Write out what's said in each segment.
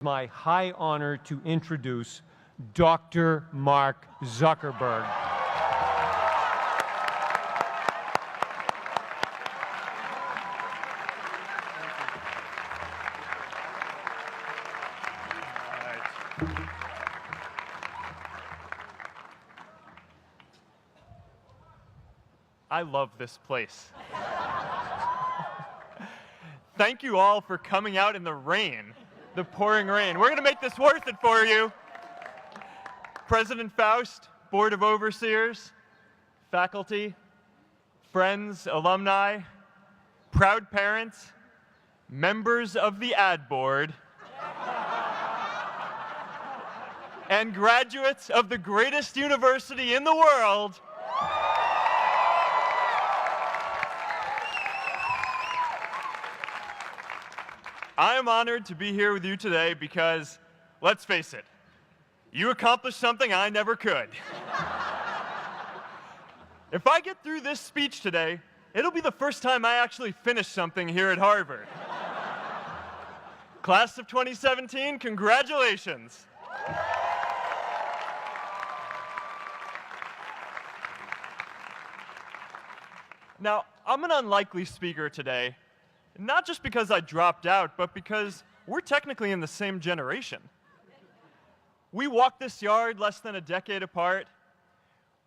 My high honor to introduce Dr. Mark Zuckerberg. I love this place. Thank you all for coming out in the rain, the pouring rain. We're going to make this worth it for you. President Faust, Board of Overseers, faculty, friends, alumni, proud parents, members of the ad board, and graduates of the greatest university in the world. I am honored to be here with you today because, let's face it, you accomplished something I never could. If I get through this speech today, it'll be the first time I actually finish something here at Harvard. Class of 2017, congratulations. Now, I'm an unlikely speaker today. Not just because I dropped out, but because we're technically in the same generation. We walked this yard less than a decade apart.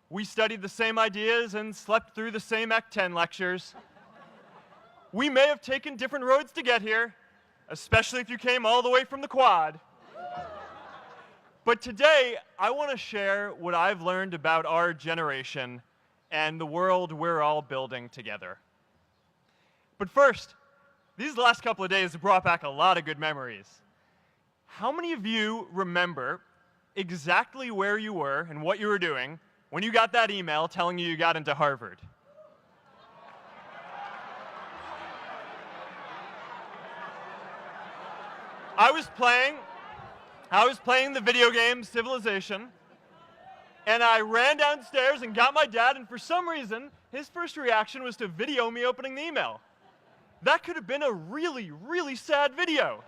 We studied the same ideas and slept through the same Act 10 lectures. We may have taken different roads to get here, especially if you came all the way from the Quad. But today, I want to share what I've learned about our generation and the world we're all building together. But first, these last couple of days have brought back a lot of good memories. How many of you remember exactly where you were and what you were doing when you got that email telling you got into Harvard? I was playing the video game Civilization, and I ran downstairs and got my dad, and for some reason, his first reaction was to video me opening the email. That could have been a really, really sad video.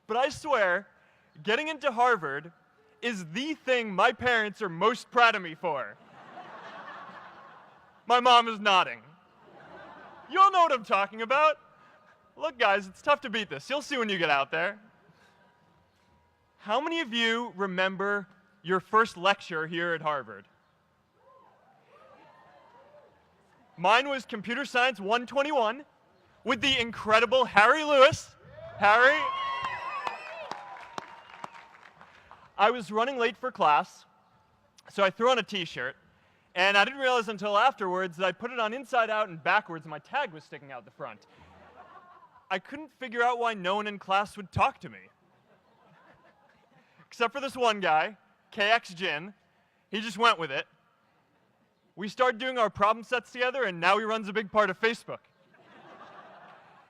But I swear, getting into Harvard is the thing my parents are most proud of me for. My mom is nodding. You all know what I'm talking about. Look, guys, it's tough to beat this. You'll see when you get out there. How many of you remember your first lecture here at Harvard? Mine was Computer Science 121 with the incredible Harry Lewis. Harry. I was running late for class, so I threw on a t-shirt, and I didn't realize until afterwards that I put it on inside out and backwards, and my tag was sticking out the front. I couldn't figure out why no one in class would talk to me. Except for this one guy, KX Jin. He just went with it. We started doing our problem sets together, and now he runs a big part of Facebook.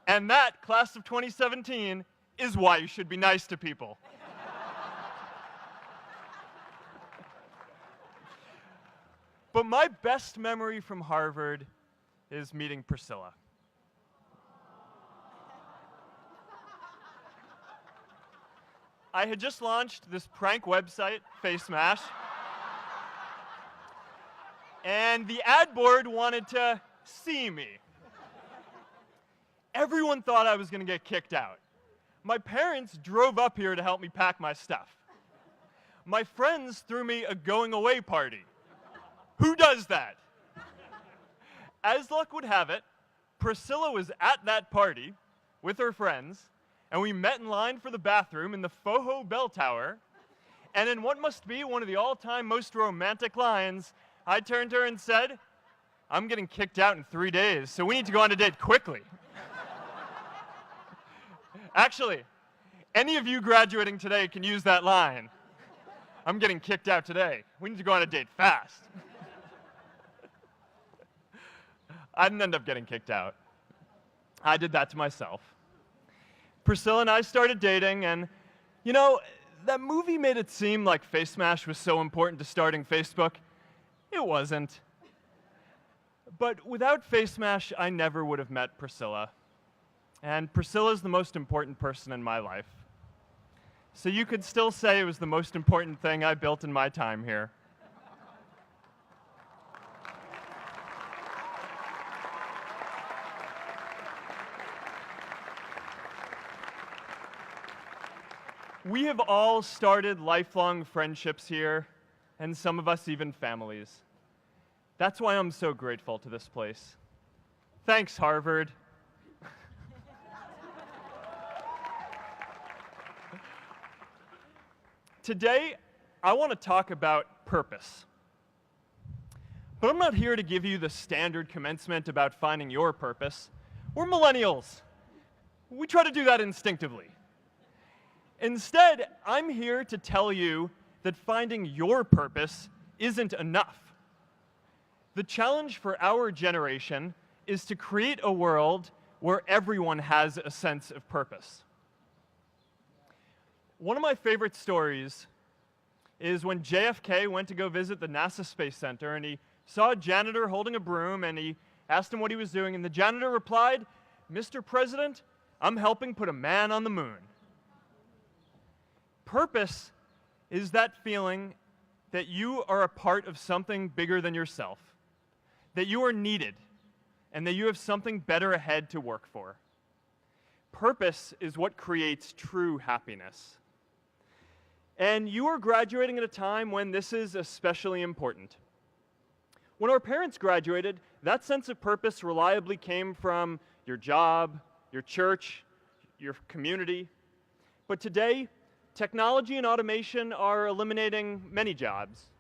And that, class of 2017, is why you should be nice to people. But my best memory from Harvard is meeting Priscilla. I had just launched this prank website, FaceMash. And the ad board wanted to see me. Everyone thought I was going to get kicked out. My parents drove up here to help me pack my stuff. My friends threw me a going-away party. Who does that? As luck would have it, Priscilla was at that party with her friends, and we met in line for the bathroom in the Foho Bell Tower, and in what must be one of the all-time most romantic lines, I turned to her and said, "I'm getting kicked out in 3 days, so we need to go on a date quickly." Actually, any of you graduating today can use that line. "I'm getting kicked out today. We need to go on a date fast." I didn't end up getting kicked out. I did that to myself. Priscilla and I started dating, and, you know, that movie made it seem like FaceMash was so important to starting Facebook. It wasn't. But without FaceMash, I never would have met Priscilla. And Priscilla's the most important person in my life. So you could still say it was the most important thing I built in my time here. We have all started lifelong friendships here, and some of us even families. That's why I'm so grateful to this place. Thanks, Harvard. Today, I want to talk about purpose. But I'm not here to give you the standard commencement about finding your purpose. We're millennials. We try to do that instinctively. Instead, I'm here to tell you that finding your purpose isn't enough. The challenge for our generation is to create a world where everyone has a sense of purpose. One of my favorite stories is when JFK went to go visit the NASA Space Center, and he saw a janitor holding a broom, and he asked him what he was doing, and the janitor replied, "Mr. President, I'm helping put a man on the moon." Purpose is that feeling that you are a part of something bigger than yourself, that you are needed, and that you have something better ahead to work for. Purpose is what creates true happiness. And you are graduating at a time when this is especially important. When our parents graduated, that sense of purpose reliably came from your job, your church, your community. But today, technology and automation are eliminating many jobs.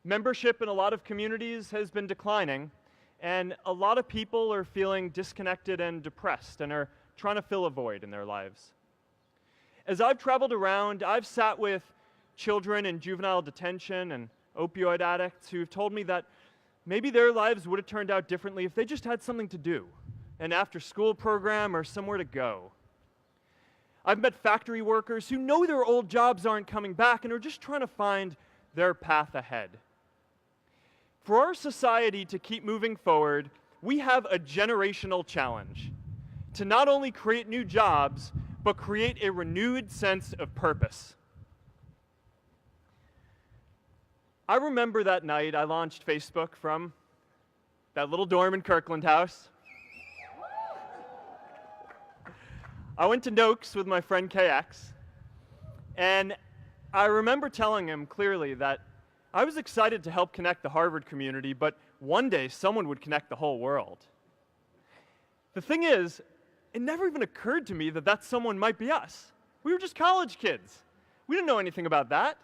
Membership in a lot of communities has been declining, and a lot of people are feeling disconnected and depressed and are trying to fill a void in their lives. As I've traveled around, I've sat with children in juvenile detention and opioid addicts who've told me that maybe their lives would have turned out differently if they just had something to do, an after-school program or somewhere to go. I've met factory workers who know their old jobs aren't coming back and are just trying to find their path ahead. For our society to keep moving forward, we have a generational challenge to not only create new jobs, but create a renewed sense of purpose. I remember that night I launched Facebook from that little dorm in Kirkland House. I went to Noakes with my friend KX, and I remember telling him clearly that I was excited to help connect the Harvard community, but one day someone would connect the whole world. The thing is, it never even occurred to me that that someone might be us. We were just college kids. We didn't know anything about that.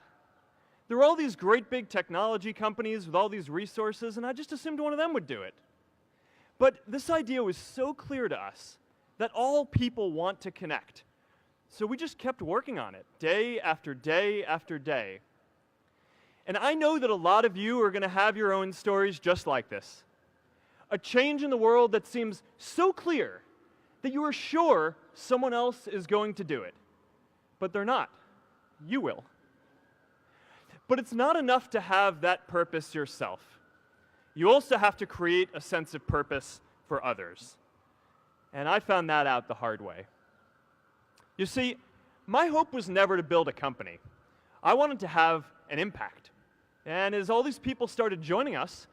There were all these great big technology companies with all these resources, and I just assumed one of them would do it. But this idea was so clear to us that all people want to connect. So we just kept working on it, day after day after day. And I know that a lot of you are going to have your own stories just like this. A change in the world that seems so clear that you are sure someone else is going to do it. But they're not. You will. But it's not enough to have that purpose yourself. You also have to create a sense of purpose for others. And I found that out the hard way. You see, my hope was never to build a company. I wanted to have an impact. And as all these people started joining us,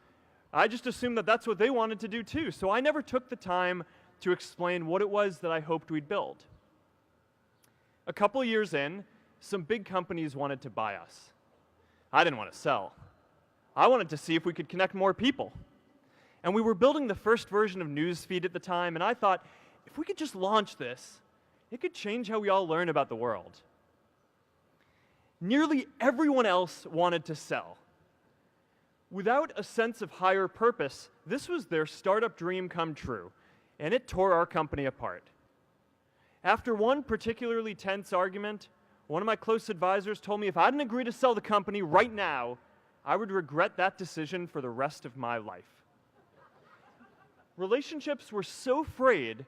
I just assumed that that's what they wanted to do too. So I never took the time to explain what it was that I hoped we'd build. A couple years in, some big companies wanted to buy us. I didn't want to sell. I wanted to see if we could connect more people. And we were building the first version of Newsfeed at the time, and I thought, if we could just launch this, it could change how we all learn about the world. Nearly everyone else wanted to sell. Without a sense of higher purpose, this was their startup dream come true, and it tore our company apart. After one particularly tense argument, one of my close advisors told me if I didn't agree to sell the company right now, I would regret that decision for the rest of my life. Relationships were so frayed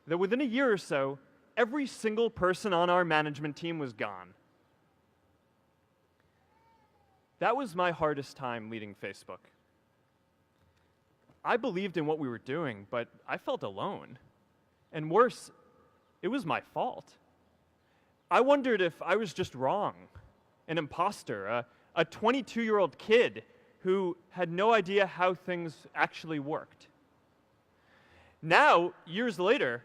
that within a year or so, every single person on our management team was gone. That was my hardest time leading Facebook. I believed in what we were doing, but I felt alone. And worse, it was my fault. I wondered if I was just wrong, an imposter, a 22-year-old kid who had no idea how things actually worked. Now, years later,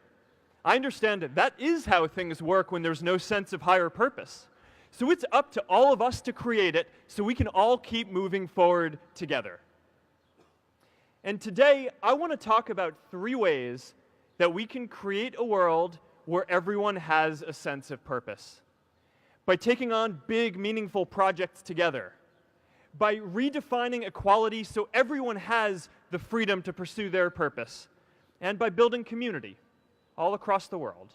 I understand that is how things work when there's no sense of higher purpose. So it's up to all of us to create it so we can all keep moving forward together. And today, I want to talk about 3 ways that we can create a world where everyone has a sense of purpose. By taking on big, meaningful projects together. By redefining equality so everyone has the freedom to pursue their purpose. And by building community all across the world.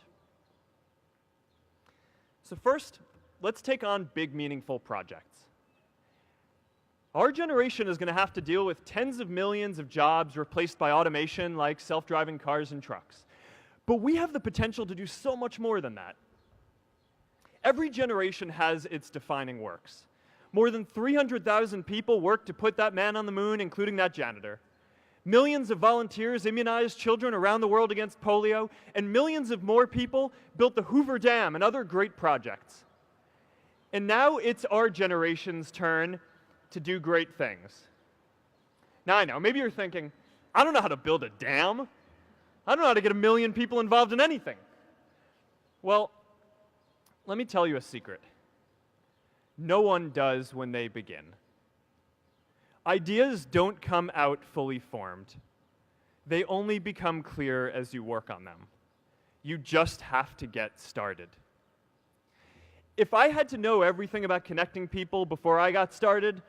So first, let's take on big, meaningful projects. Our generation is going to have to deal with tens of millions of jobs replaced by automation like self-driving cars and trucks. But we have the potential to do so much more than that. Every generation has its defining works. More than 300,000 people worked to put that man on the moon, including that janitor. Millions of volunteers immunized children around the world against polio, and millions of more people built the Hoover Dam and other great projects. And now it's our generation's turn to do great things. Now I know, maybe you're thinking, I don't know how to build a dam. I don't know how to get 1 million people involved in anything. Well, let me tell you a secret. No one does when they begin. Ideas don't come out fully formed. They only become clear as you work on them. You just have to get started. If I had to know everything about connecting people before I got started,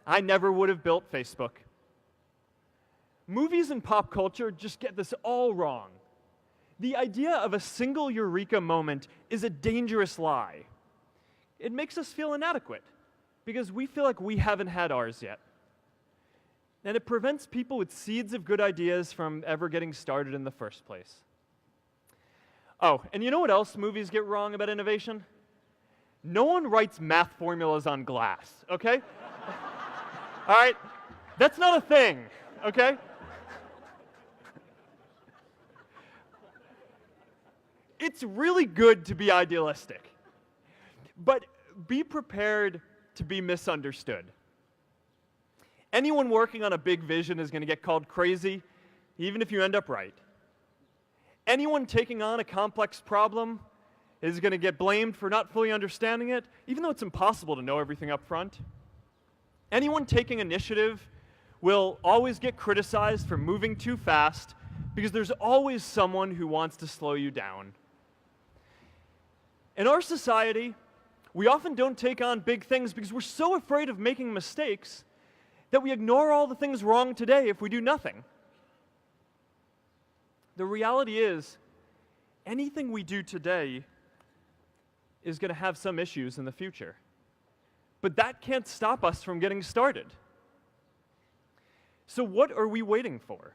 I never would have built Facebook. Movies and pop culture just get this all wrong. The idea of a single eureka moment is a dangerous lie. It makes us feel inadequate because we feel like we haven't had ours yet. And it prevents people with seeds of good ideas from ever getting started in the first place. Oh, and you know what else movies get wrong about innovation? No one writes math formulas on glass, okay? All right? That's not a thing, okay? It's really good to be idealistic, but be prepared to be misunderstood. Anyone working on a big vision is going to get called crazy, even if you end up right. Anyone taking on a complex problem is going to get blamed for not fully understanding it, even though it's impossible to know everything up front. Anyone taking initiative will always get criticized for moving too fast because there's always someone who wants to slow you down. In our society, we often don't take on big things because we're so afraid of making mistakes that we ignore all the things wrong today if we do nothing. The reality is, anything we do today is going to have some issues in the future. But that can't stop us from getting started. So what are we waiting for?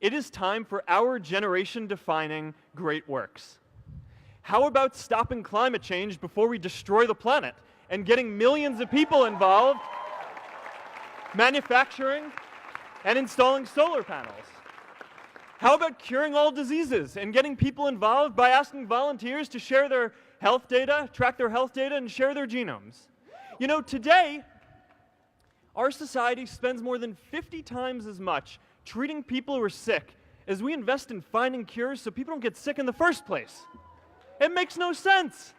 It is time for our generation-defining great works. How about stopping climate change before we destroy the planet and getting millions of people involved, manufacturing and installing solar panels? How about curing all diseases and getting people involved by asking volunteers to share their health data, track their health data, and share their genomes? You know, today, our society spends more than 50 times as much treating people who are sick as we invest in finding cures so people don't get sick in the first place. It makes no sense.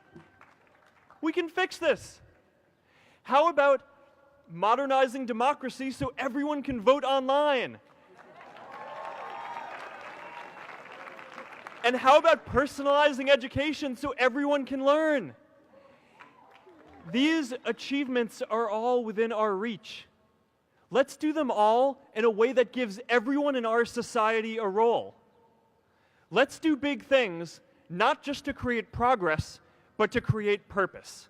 We can fix this. How about modernizing democracy so everyone can vote online? And how about personalizing education so everyone can learn? These achievements are all within our reach. Let's do them all in a way that gives everyone in our society a role. Let's do big things, not just to create progress, but to create purpose.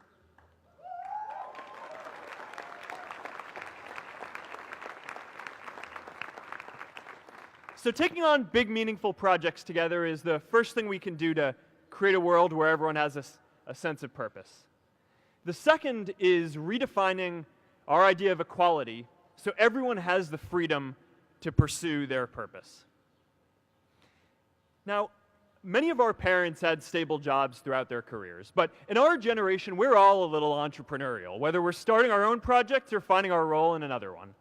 So taking on big, meaningful projects together is the first thing we can do to create a world where everyone has a sense of purpose. The second is redefining our idea of equality so everyone has the freedom to pursue their purpose. Now, Many of our parents had stable jobs throughout their careers, but in our generation, we're all a little entrepreneurial, whether we're starting our own projects or finding our role in another one.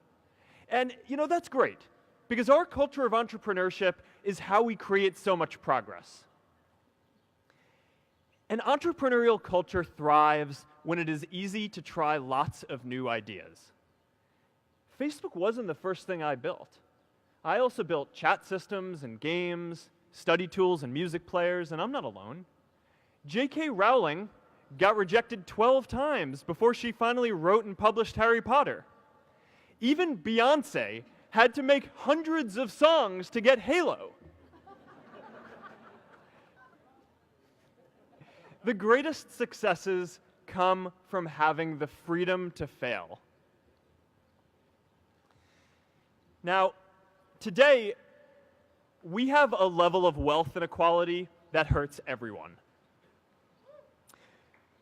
And, that's great, because our culture of entrepreneurship is how we create so much progress. An entrepreneurial culture thrives when it is easy to try lots of new ideas. Facebook wasn't the first thing I built. I also built chat systems and games, study tools and music players, and I'm not alone. J.K. Rowling got rejected 12 times before she finally wrote and published Harry Potter. Even Beyoncé had to make hundreds of songs to get Halo. The greatest successes come from having the freedom to fail. Now, today, we have a level of wealth inequality that hurts everyone.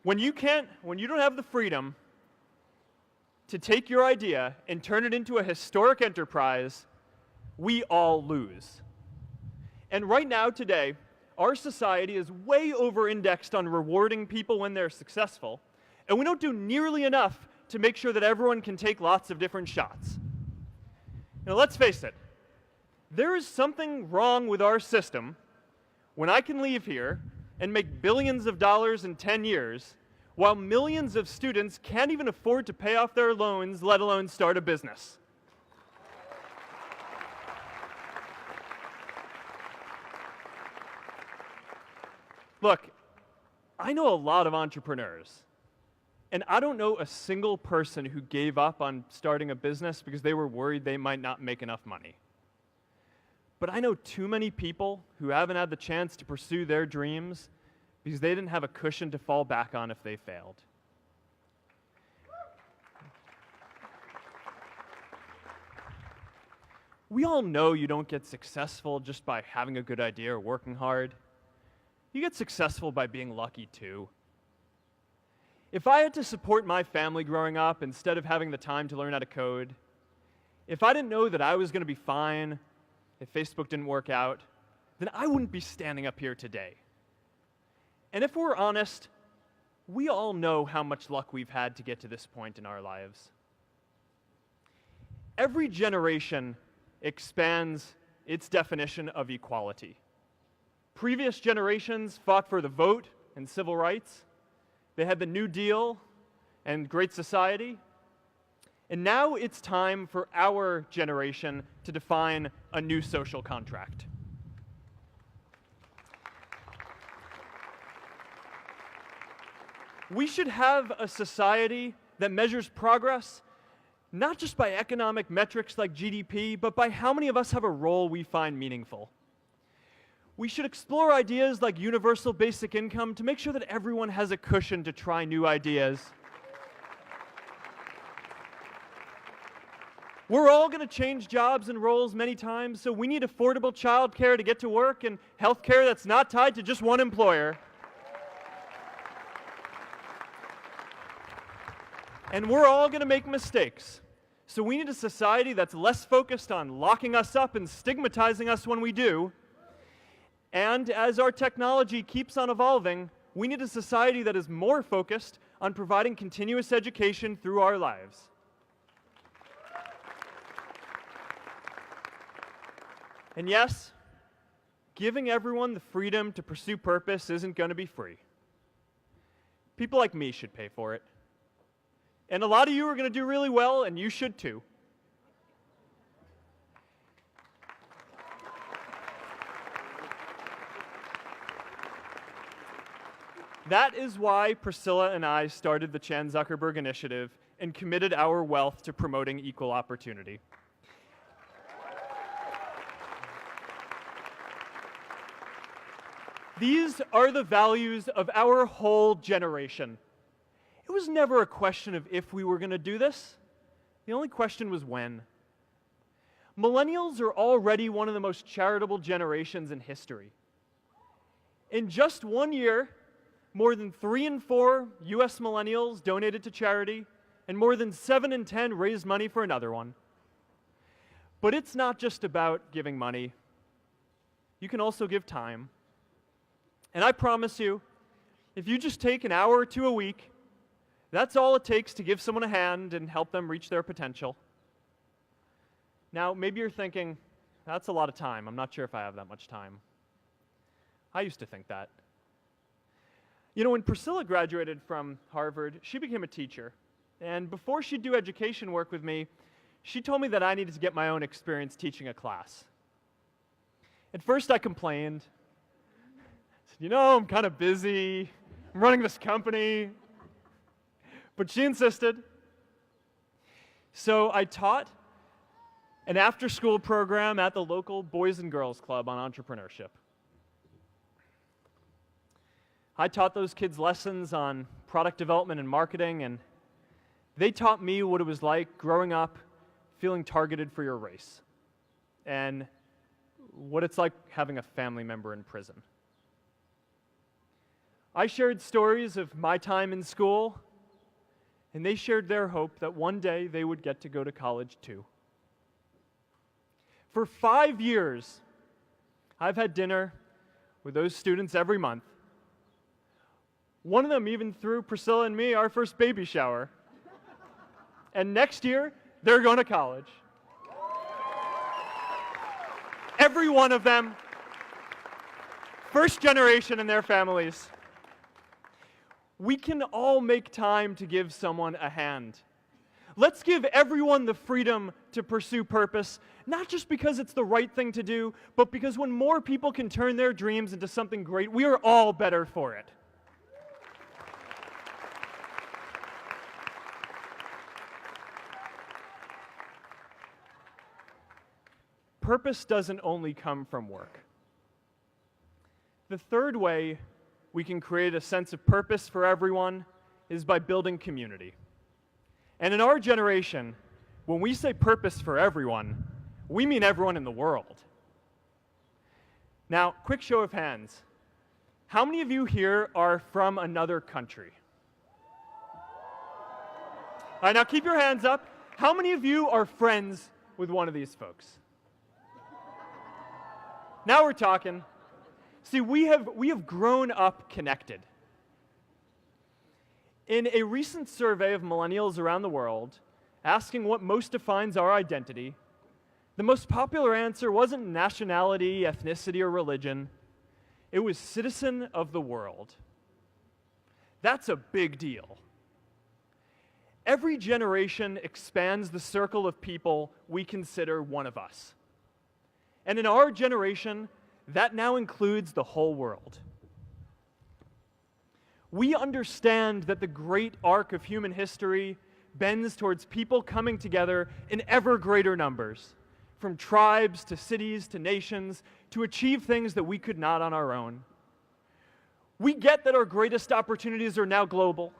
When you don't have the freedom to take your idea and turn it into a historic enterprise, we all lose. And right now, today, our society is way over-indexed on rewarding people when they're successful, and we don't do nearly enough to make sure that everyone can take lots of different shots. Now, let's face it. There is something wrong with our system when I can leave here and make billions of dollars in 10 years, while millions of students can't even afford to pay off their loans, let alone start a business. Look, I know a lot of entrepreneurs, and I don't know a single person who gave up on starting a business because they were worried they might not make enough money. But I know too many people who haven't had the chance to pursue their dreams because they didn't have a cushion to fall back on if they failed. We all know you don't get successful just by having a good idea or working hard. You get successful by being lucky too. If I had to support my family growing up instead of having the time to learn how to code, if I didn't know that I was going to be fine if Facebook didn't work out, then I wouldn't be standing up here today. And if we're honest, we all know how much luck we've had to get to this point in our lives. Every generation expands its definition of equality. Previous generations fought for the vote and civil rights. They had the New Deal and Great Society. And now it's time for our generation to define a new social contract. We should have a society that measures progress not just by economic metrics like GDP, but by how many of us have a role we find meaningful. We should explore ideas like universal basic income to make sure that everyone has a cushion to try new ideas. We're all going to change jobs and roles many times, so we need affordable childcare to get to work and healthcare that's not tied to just one employer. And we're all going to make mistakes. So we need a society that's less focused on locking us up and stigmatizing us when we do. And as our technology keeps on evolving, we need a society that is more focused on providing continuous education through our lives. And yes, giving everyone the freedom to pursue purpose isn't going to be free. People like me should pay for it. And a lot of you are going to do really well, and you should too. That is why Priscilla and I started the Chan Zuckerberg Initiative and committed our wealth to promoting equal opportunity. These are the values of our whole generation. It was never a question of if we were going to do this. The only question was when. Millennials are already one of the most charitable generations in history. In just 1 year, more than 3 in 4 US millennials donated to charity, and more than 7 in 10 raised money for another one. But it's not just about giving money. You can also give time. And I promise you, if you just take an hour or two a week, that's all it takes to give someone a hand and help them reach their potential. Now, maybe you're thinking, that's a lot of time. I'm not sure if I have that much time. I used to think that. You know, when Priscilla graduated from Harvard, she became a teacher. And before she'd do education work with me, she told me that I needed to get my own experience teaching a class. At first, I complained. I said, I'm kind of busy. I'm running this company. But she insisted. So I taught an after-school program at the local Boys and Girls Club on entrepreneurship. I taught those kids lessons on product development and marketing, and they taught me what it was like growing up feeling targeted for your race, and what it's like having a family member in prison. I shared stories of my time in school, and they shared their hope that one day they would get to go to college too. For 5 years, I've had dinner with those students every month. One of them even threw Priscilla and me our first baby shower. And next year, they're going to college. Every one of them, first generation in their families. We can all make time to give someone a hand. Let's give everyone the freedom to pursue purpose, not just because it's the right thing to do, but because when more people can turn their dreams into something great, we are all better for it. Purpose doesn't only come from work. The third way we can create a sense of purpose for everyone is by building community. And in our generation, when we say purpose for everyone, we mean everyone in the world. Now, quick show of hands. How many of you here are from another country? All right, now keep your hands up. How many of you are friends with one of these folks? Now we're talking. See, we have grown up connected. In a recent survey of millennials around the world, asking what most defines our identity, the most popular answer wasn't nationality, ethnicity, or religion. It was citizen of the world. That's a big deal. Every generation expands the circle of people we consider one of us. And in our generation, that now includes the whole world. We understand that the great arc of human history bends towards people coming together in ever greater numbers, from tribes to cities to nations, to achieve things that we could not on our own. We get that our greatest opportunities are now global.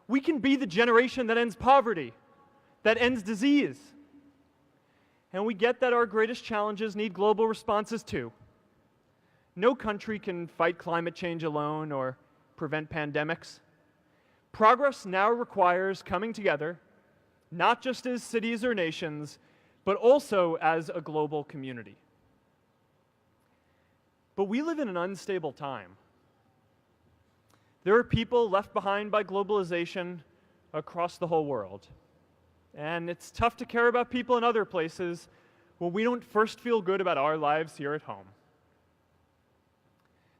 We can be the generation that ends poverty, that ends disease. And we get that our greatest challenges need global responses too. No country can fight climate change alone or prevent pandemics. Progress now requires coming together, not just as cities or nations, but also as a global community. But we live in an unstable time. There are people left behind by globalization across the whole world. And it's tough to care about people in other places when we don't first feel good about our lives here at home.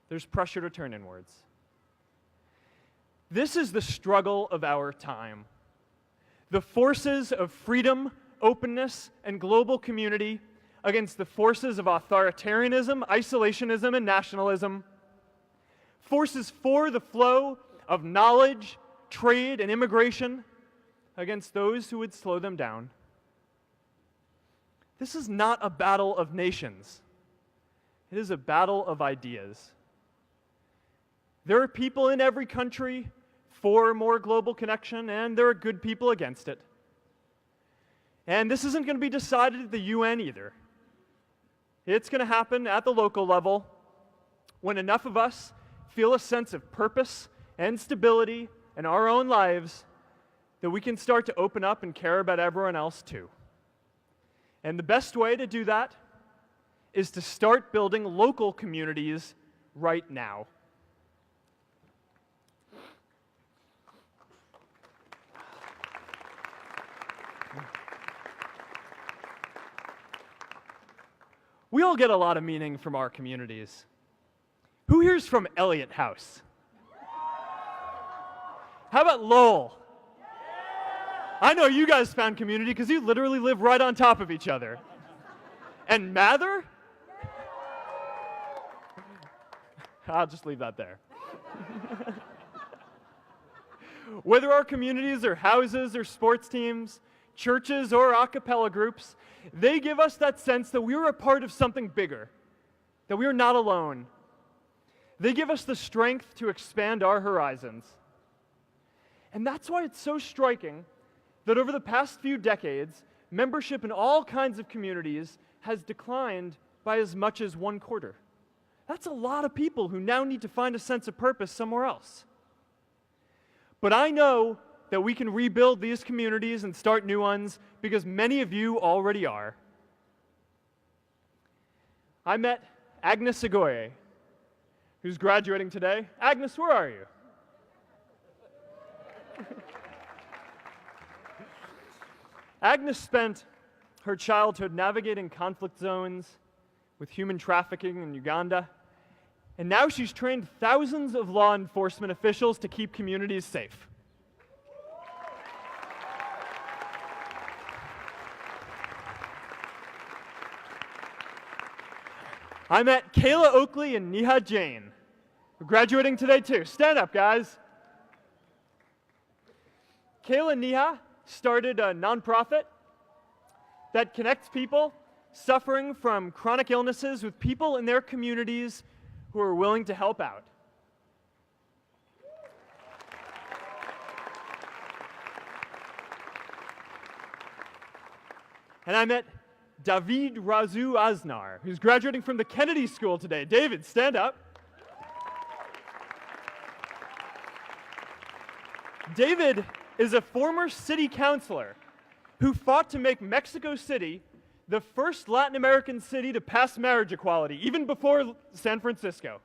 There's pressure to turn inwards. This is the struggle of our time. The forces of freedom, openness, and global community against the forces of authoritarianism, isolationism, and nationalism. Forces for the flow of knowledge, trade, and immigration against those who would slow them down. This is not a battle of nations. It is a battle of ideas. There are people in every country for more global connection, and there are good people against it. And this isn't going to be decided at the UN either. It's going to happen at the local level when enough of us feel a sense of purpose and stability in our own lives that we can start to open up and care about everyone else too. And the best way to do that is to start building local communities right now. We all get a lot of meaning from our communities. Who here's from Elliott House? How about Lowell? I know you guys found community because you literally live right on top of each other. And Mather? I'll just leave that there. Whether our communities are houses or sports teams, churches or a cappella groups, they give us that sense that we are a part of something bigger, that we are not alone. They give us the strength to expand our horizons. And that's why it's so striking that over the past few decades, membership in all kinds of communities has declined by as much as 1/4. That's a lot of people who now need to find a sense of purpose somewhere else. But I know that we can rebuild these communities and start new ones because many of you already are. I met Agnes Segoye, who's graduating today. Agnes, where are you? Agnes spent her childhood navigating conflict zones with human trafficking in Uganda, and now she's trained thousands of law enforcement officials to keep communities safe. I met Kayla Oakley and Neha Jain, who are graduating today too. Stand up, guys. Kayla and Neha started a nonprofit that connects people suffering from chronic illnesses with people in their communities who are willing to help out. And I met David Razu Aznar, who's graduating from the Kennedy School today. David, stand up. David is a former city councilor who fought to make Mexico City the first Latin American city to pass marriage equality, even before San Francisco.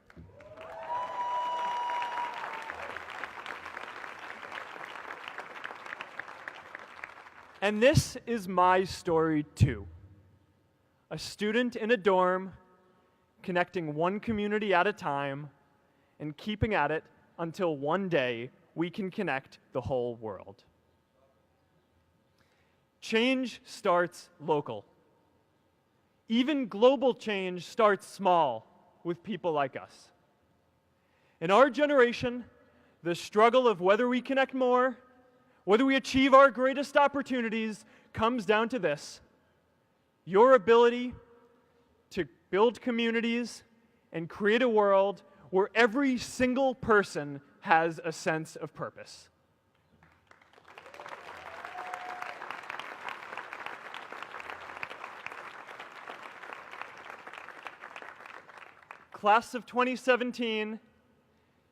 And this is my story too. A student in a dorm, connecting one community at a time and keeping at it until one day we can connect the whole world. Change starts local. Even global change starts small with people like us. In our generation, the struggle of whether we connect more, whether we achieve our greatest opportunities, comes down to this: your ability to build communities and create a world where every single person has a sense of purpose. Class of 2017,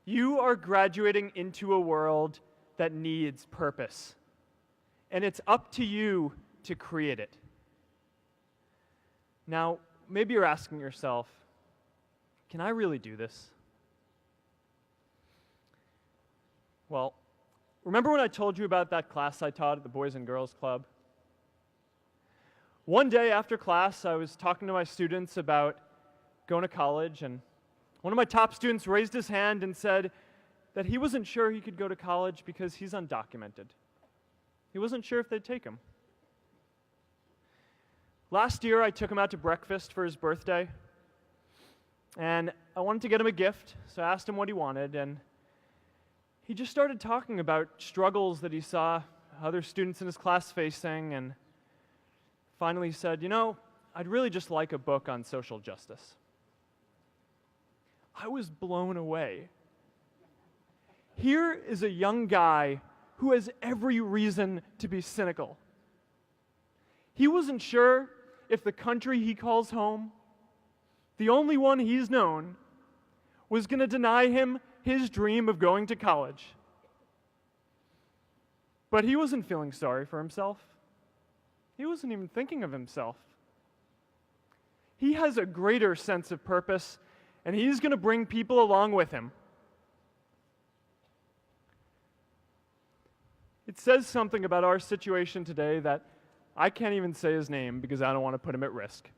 you are graduating into a world that needs purpose. And it's up to you to create it. Now, maybe you're asking yourself, can I really do this? Well, remember when I told you about that class I taught at the Boys and Girls Club? One day after class, I was talking to my students about going to college, and one of my top students raised his hand and said that he wasn't sure he could go to college because he's undocumented. He wasn't sure if they'd take him. Last year, I took him out to breakfast for his birthday, and I wanted to get him a gift, so I asked him what he wanted, and he just started talking about struggles that he saw other students in his class facing, and finally said, you know, I'd really just like a book on social justice. I was blown away. Here is a young guy who has every reason to be cynical. He wasn't sure if the country he calls home, the only one he's known, was going to deny him his dream of going to college. But he wasn't feeling sorry for himself. He wasn't even thinking of himself. He has a greater sense of purpose, and he's going to bring people along with him. It says something about our situation today that I can't even say his name because I don't want to put him at risk.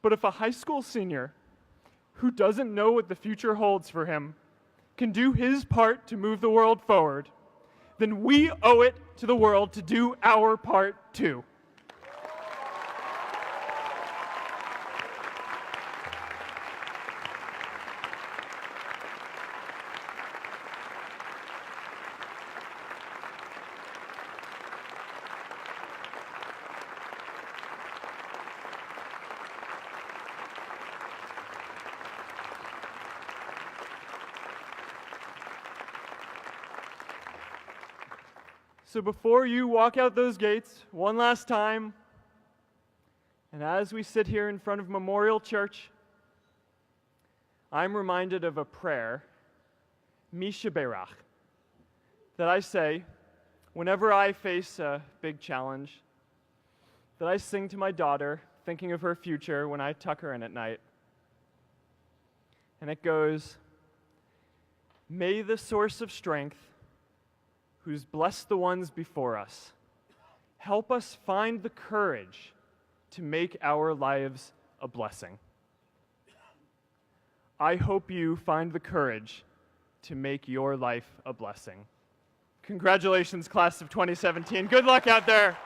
But if a high school senior who doesn't know what the future holds for him can do his part to move the world forward, then we owe it to the world to do our part too. So before you walk out those gates one last time, and as we sit here in front of Memorial Church, I'm reminded of a prayer, Misha Berach, that I say whenever I face a big challenge, that I sing to my daughter, thinking of her future when I tuck her in at night. And it goes, "May the source of strength, who's blessed the ones before us, help us find the courage to make our lives a blessing." I hope you find the courage to make your life a blessing. Congratulations, class of 2017. Good luck out there.